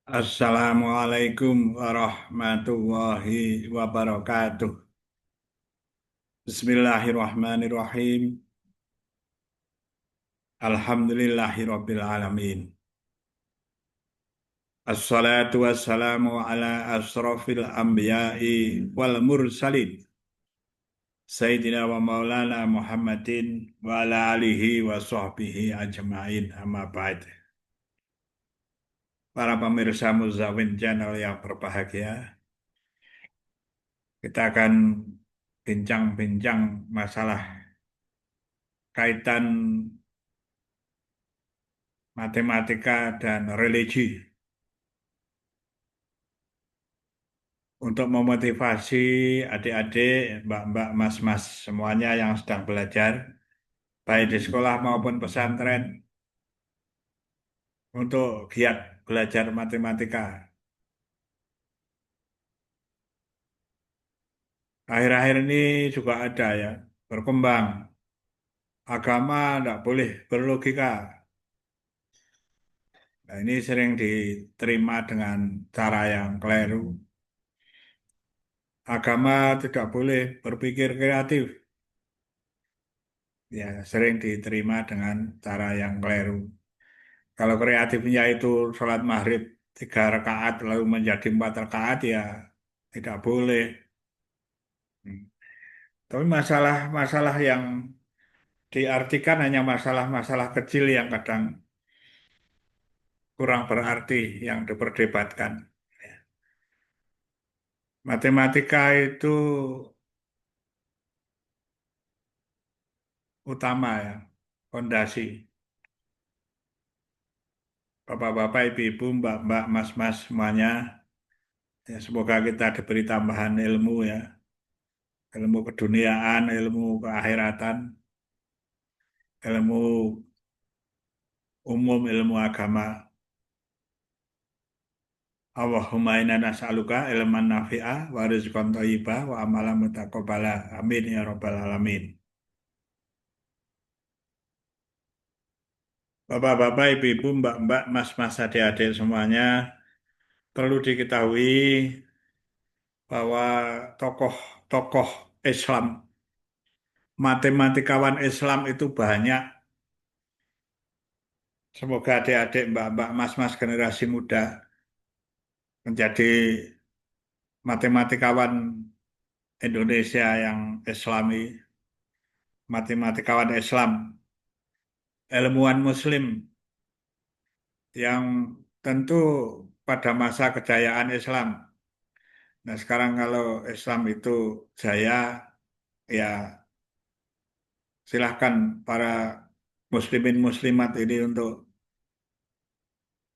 Assalamualaikum warahmatullahi wabarakatuh. Bismillahirrahmanirrahim. Alhamdulillahirabbil alamin. Assalatu wassalamu ala asrofil anbiya'i wal mursalin. Sayyidina wa maulana Muhammadin wa ala alihi wa sahbihi ajma'in amma ba'd. Para pemirsa Muzawin Channel yang berbahagia, kita akan bincang-bincang masalah kaitan matematika dan religi untuk memotivasi adik-adik, mbak-mbak, mas-mas semuanya yang sedang belajar, baik di sekolah maupun pesantren, untuk giat belajar matematika. Akhir-akhir ini juga ada ya, berkembang. Agama tidak boleh berlogika. Nah, ini sering diterima dengan cara yang keliru. Agama tidak boleh berpikir kreatif. Ya, sering diterima dengan cara yang keliru. Kalau kreatifnya itu sholat maghrib 3 rakaat lalu menjadi 4 rakaat ya tidak boleh. Hmm. Tapi masalah-masalah yang diartikan hanya masalah-masalah kecil yang kadang kurang berarti yang diperdebatkan. Matematika itu utama ya, fondasi. Bapak-bapak, ibu-ibu, mbak-mbak, mas-mas semuanya, ya, semoga kita diberi tambahan ilmu ya, ilmu keduniaan, ilmu keakhiratan, ilmu umum, ilmu agama. Allahumma inna nas'aluka ilman nafi'a wa rizqan thayyibah wa amalan mutaqabbala. Amin ya rabbal alamin. Bapak-bapak, ibu-ibu, mbak-mbak, mas-mas, adik-adik semuanya perlu diketahui bahwa tokoh-tokoh Islam, matematikawan Islam itu banyak. Semoga adik-adik, mbak-mbak, mas-mas generasi muda menjadi matematikawan Indonesia yang Islami, matematikawan Islam, ilmuwan Muslim yang tentu pada masa kejayaan Islam. Nah, sekarang kalau Islam itu jaya, ya silahkan para muslimin muslimat ini untuk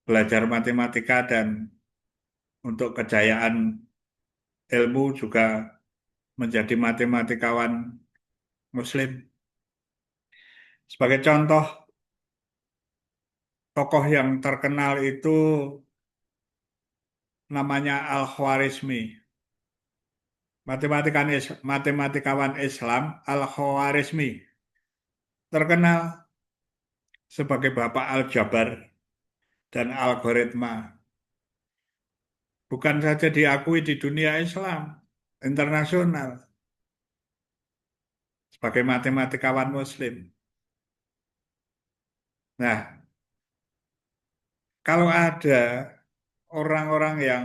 belajar matematika dan untuk kejayaan ilmu juga menjadi matematikawan Muslim. Sebagai contoh, tokoh yang terkenal itu namanya Al-Khwarizmi. Matematikawan Islam Al-Khwarizmi terkenal sebagai bapak aljabar dan algoritma. Bukan saja diakui di dunia Islam, internasional sebagai matematikawan Muslim. Nah, kalau ada orang-orang yang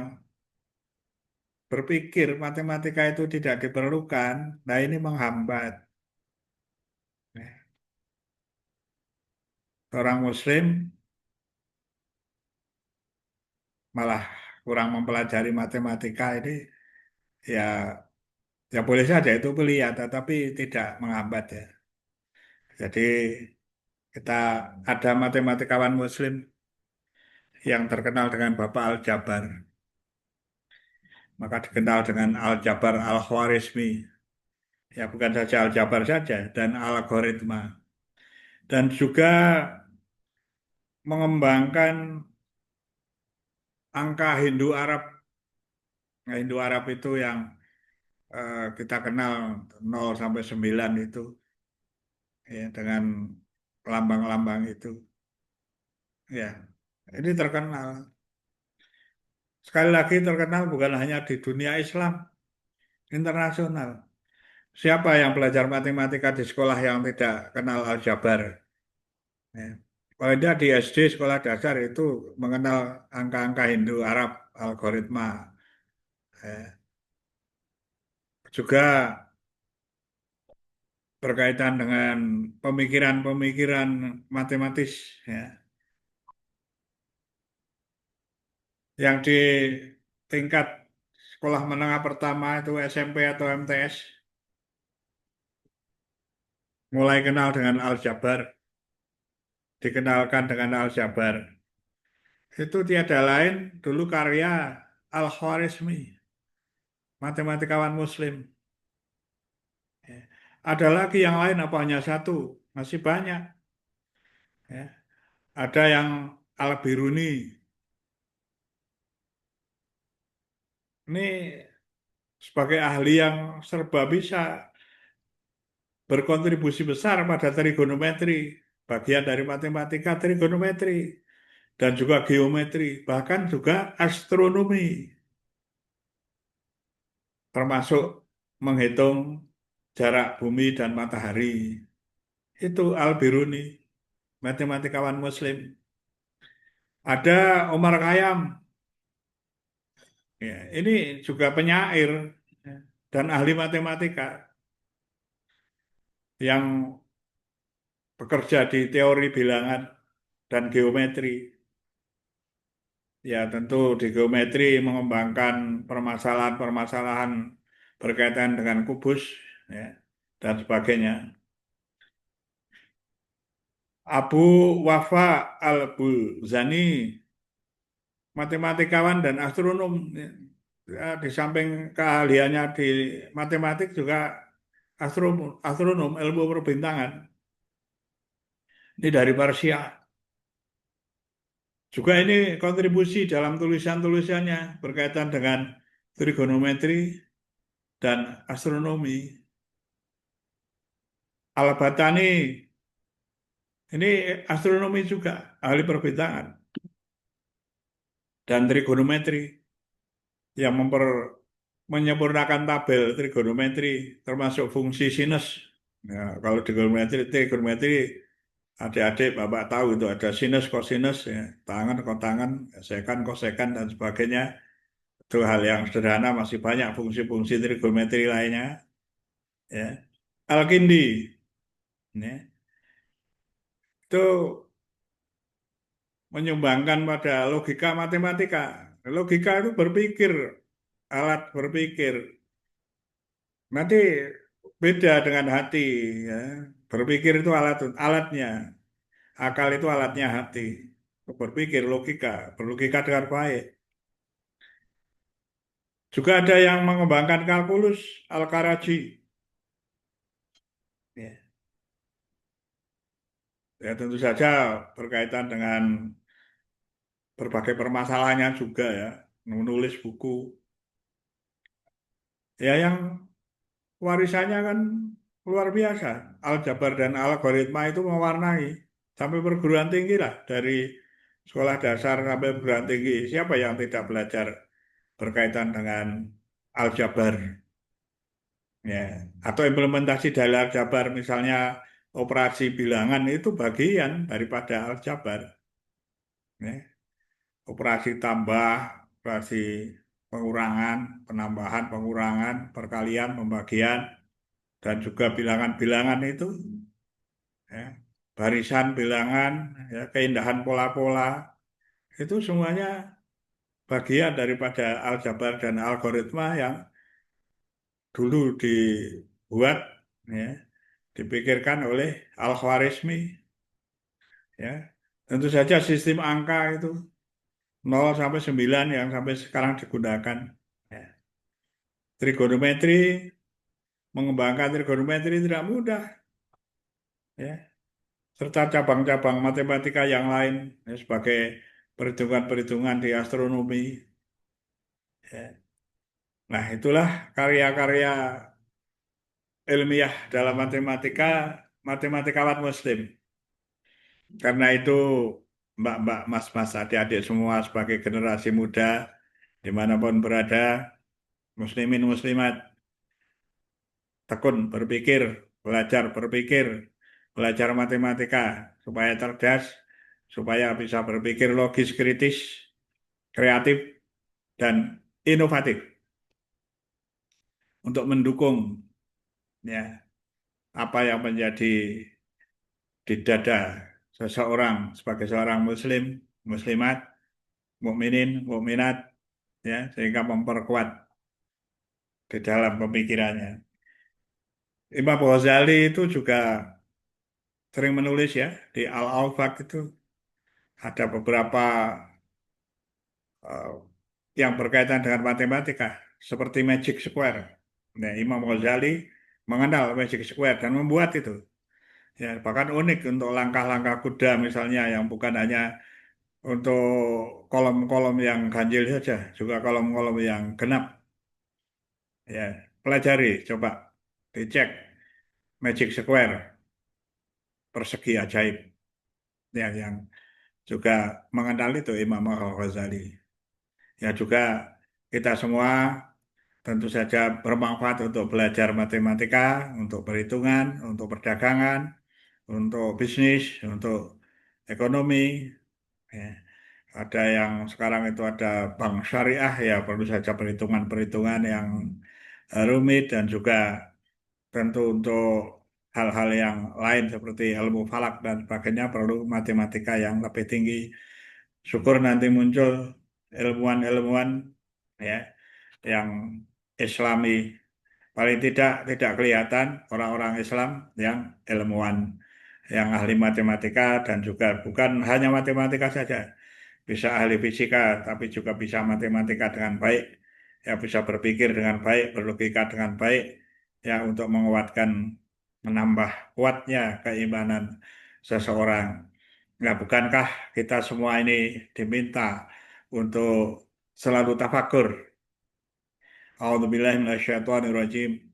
berpikir matematika itu tidak diperlukan, nah ini menghambat. Nah, orang Muslim malah kurang mempelajari matematika ini, ya ya boleh saja itu pilihan, tetapi tidak menghambat ya. Jadi kita ada matematikawan Muslim yang terkenal dengan Bapak Al-Jabar, maka dikenal dengan Al-Jabar Al-Khwarizmi. Ya bukan saja Al-Jabar saja, dan algoritma. Dan juga mengembangkan angka Hindu-Arab. Nah, Hindu-Arab itu yang kita kenal 0 sampai 9 itu, ya, dengan lambang-lambang itu. Ya, ini terkenal. Sekali lagi terkenal bukan hanya di dunia Islam, internasional. Siapa yang belajar matematika di sekolah yang tidak kenal aljabar? Ya. Paling tidak di SD sekolah dasar itu mengenal angka-angka Hindu, Arab, algoritma. Ya. Juga berkaitan dengan pemikiran-pemikiran matematis, ya. Yang di tingkat sekolah menengah pertama itu SMP atau MTS mulai kenal dengan aljabar, dikenalkan dengan aljabar. Itu tiada lain dulu karya Al-Khwarizmi, matematikawan Muslim. Ya. Ada lagi yang lain apa hanya satu? Masih banyak. Ya. Ada yang Al-Biruni. Ini sebagai ahli yang serba bisa, berkontribusi besar pada trigonometri, bagian dari matematika trigonometri, dan juga geometri, bahkan juga astronomi, termasuk menghitung jarak bumi dan matahari. Itu Al-Biruni, matematikawan Muslim. Ada Omar Khayyam, ya, ini juga penyair, ya, dan ahli matematika yang bekerja di teori bilangan dan geometri. Ya, tentu di geometri mengembangkan permasalahan-permasalahan berkaitan dengan kubus, ya, dan sebagainya. Abu Wafa Al-Bulzani, matematikawan dan astronom, ya. Ya, di samping keahliannya di matematik juga astronom ilmu perbintangan. Ini dari Persia. Juga ini kontribusi dalam tulisan-tulisannya berkaitan dengan trigonometri dan astronomi. Al-Batani ini astronomi juga, ahli perbintangan dan trigonometri yang menyempurnakan tabel trigonometri termasuk fungsi sinus. Ya, kalau trigonometri adik-adik Bapak tahu itu ada sinus, kosinus, ya, tangan, kotangan, sekan, kosekan, dan sebagainya. Itu hal yang sederhana, masih banyak fungsi-fungsi trigonometri lainnya. Ya. Al-Kindi, ya, itu menyumbangkan pada logika matematika. Logika itu berpikir, alat berpikir. Nanti beda dengan hati, ya. Berpikir itu alatnya, akal itu alatnya hati. Berpikir logika, berlogika dengan baik. Juga ada yang mengembangkan kalkulus, Al-Karaji. Ya. Ya, tentu saja berkaitan dengan berbagai permasalahannya juga, ya. Menulis buku. Ya, yang warisannya kan luar biasa. Aljabar dan algoritma itu mewarnai sampai perguruan tinggi lah. Dari sekolah dasar sampai perguruan tinggi. Siapa yang tidak belajar berkaitan dengan aljabar? Ya. Atau implementasi dari aljabar, misalnya operasi bilangan itu bagian daripada aljabar. Ya. Operasi tambah, operasi pengurangan, penambahan, pengurangan, perkalian, pembagian, dan juga bilangan-bilangan itu, ya, barisan bilangan, ya, keindahan pola-pola, itu semuanya bagian daripada aljabar dan algoritma yang dulu dibuat, ya, dipikirkan oleh Al-Khwarizmi, ya. Tentu saja sistem angka itu 0 sampai 9 yang sampai sekarang digunakan. Ya. Trigonometri, mengembangkan trigonometri tidak mudah, ya. Serta cabang-cabang matematika yang lain, ya, sebagai perhitungan-perhitungan di astronomi. Ya. Nah, itulah karya-karya ilmiah dalam matematika matematikawan Muslim. Karena itu, Mbak-mbak, mas-mas, adik-adik semua sebagai generasi muda, Dimanapun berada, muslimin muslimat, tekun berpikir, belajar berpikir, belajar matematika, supaya cerdas, supaya bisa berpikir logis, kritis, kreatif, dan inovatif untuk mendukung ya apa yang menjadi di dada seseorang sebagai seorang muslim, muslimat, mukminin, mukminat ya sehingga memperkuat di dalam pemikirannya. Imam Ghazali itu juga sering menulis ya di Al-Awqat itu ada beberapa eh, yang berkaitan dengan matematika seperti Magic Square. Nah, Imam Ghazali mengenal Magic Square dan membuat itu. Ya, bahkan unik untuk langkah-langkah kuda misalnya yang bukan hanya untuk kolom-kolom yang ganjil saja, juga kolom-kolom yang genap. Ya, pelajari, coba dicek Magic Square persegi ajaib ya yang juga mengenal itu Imam Al-Ghazali. Ya juga kita semua tentu saja bermanfaat untuk belajar matematika, untuk perhitungan, untuk perdagangan, untuk bisnis, untuk ekonomi. Ya. Ada yang sekarang itu ada bank syariah ya perlu saja perhitungan-perhitungan yang rumit dan juga tentu untuk hal-hal yang lain seperti ilmu falak dan sebagainya perlu matematika yang lebih tinggi. Syukur nanti muncul ilmuwan-ilmuwan ya yang Islami. Paling tidak kelihatan orang-orang Islam yang ilmuwan, yang ahli matematika dan juga bukan hanya matematika saja, bisa ahli fisika, tapi juga bisa matematika dengan baik, ya bisa berpikir dengan baik, berlogika dengan baik, ya untuk menguatkan, menambah kuatnya keimanan seseorang. Nah, bukankah kita semua ini diminta untuk selalu tafakur? A'udzubillahi minasyaitonirrajim.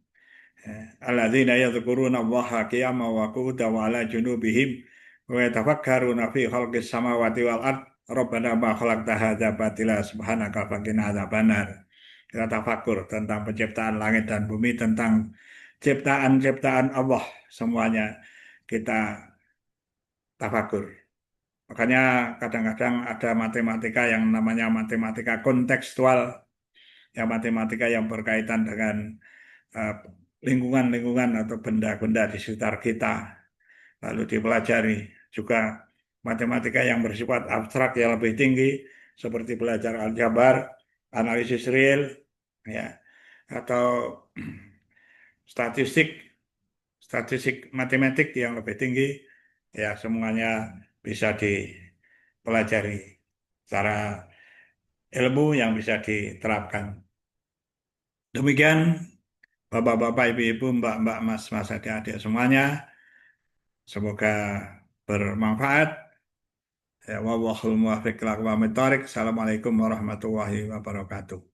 Alladzina yadhkuruna Allaha qiyaman wa qu'udan wa 'ala junubihim wa yatafakkaruna fi khalqis samawati wal ard. Rabbana ma khalaqta hadza batila subhanaka faqina adzabannar. Kita tafakur tentang penciptaan langit dan bumi, tentang ciptaan-ciptaan Allah semuanya kita tafakur. Makanya kadang-kadang ada matematika yang namanya matematika kontekstual, ya matematika yang berkaitan dengan eh, lingkungan-lingkungan atau benda-benda di sekitar kita, lalu dipelajari. Juga matematika yang bersifat abstrak yang lebih tinggi, seperti belajar aljabar, analisis real, ya, atau statistik, statistik matematik yang lebih tinggi, ya semuanya bisa dipelajari secara ilmu yang bisa diterapkan. Demikian Bapak-bapak, ibu-ibu, mbak-mbak, mas-mas, adik-adik semuanya. Semoga bermanfaat. Ya, wallahul muwaffiq ila aqwamit thoriq. Assalamualaikum warahmatullahi wabarakatuh.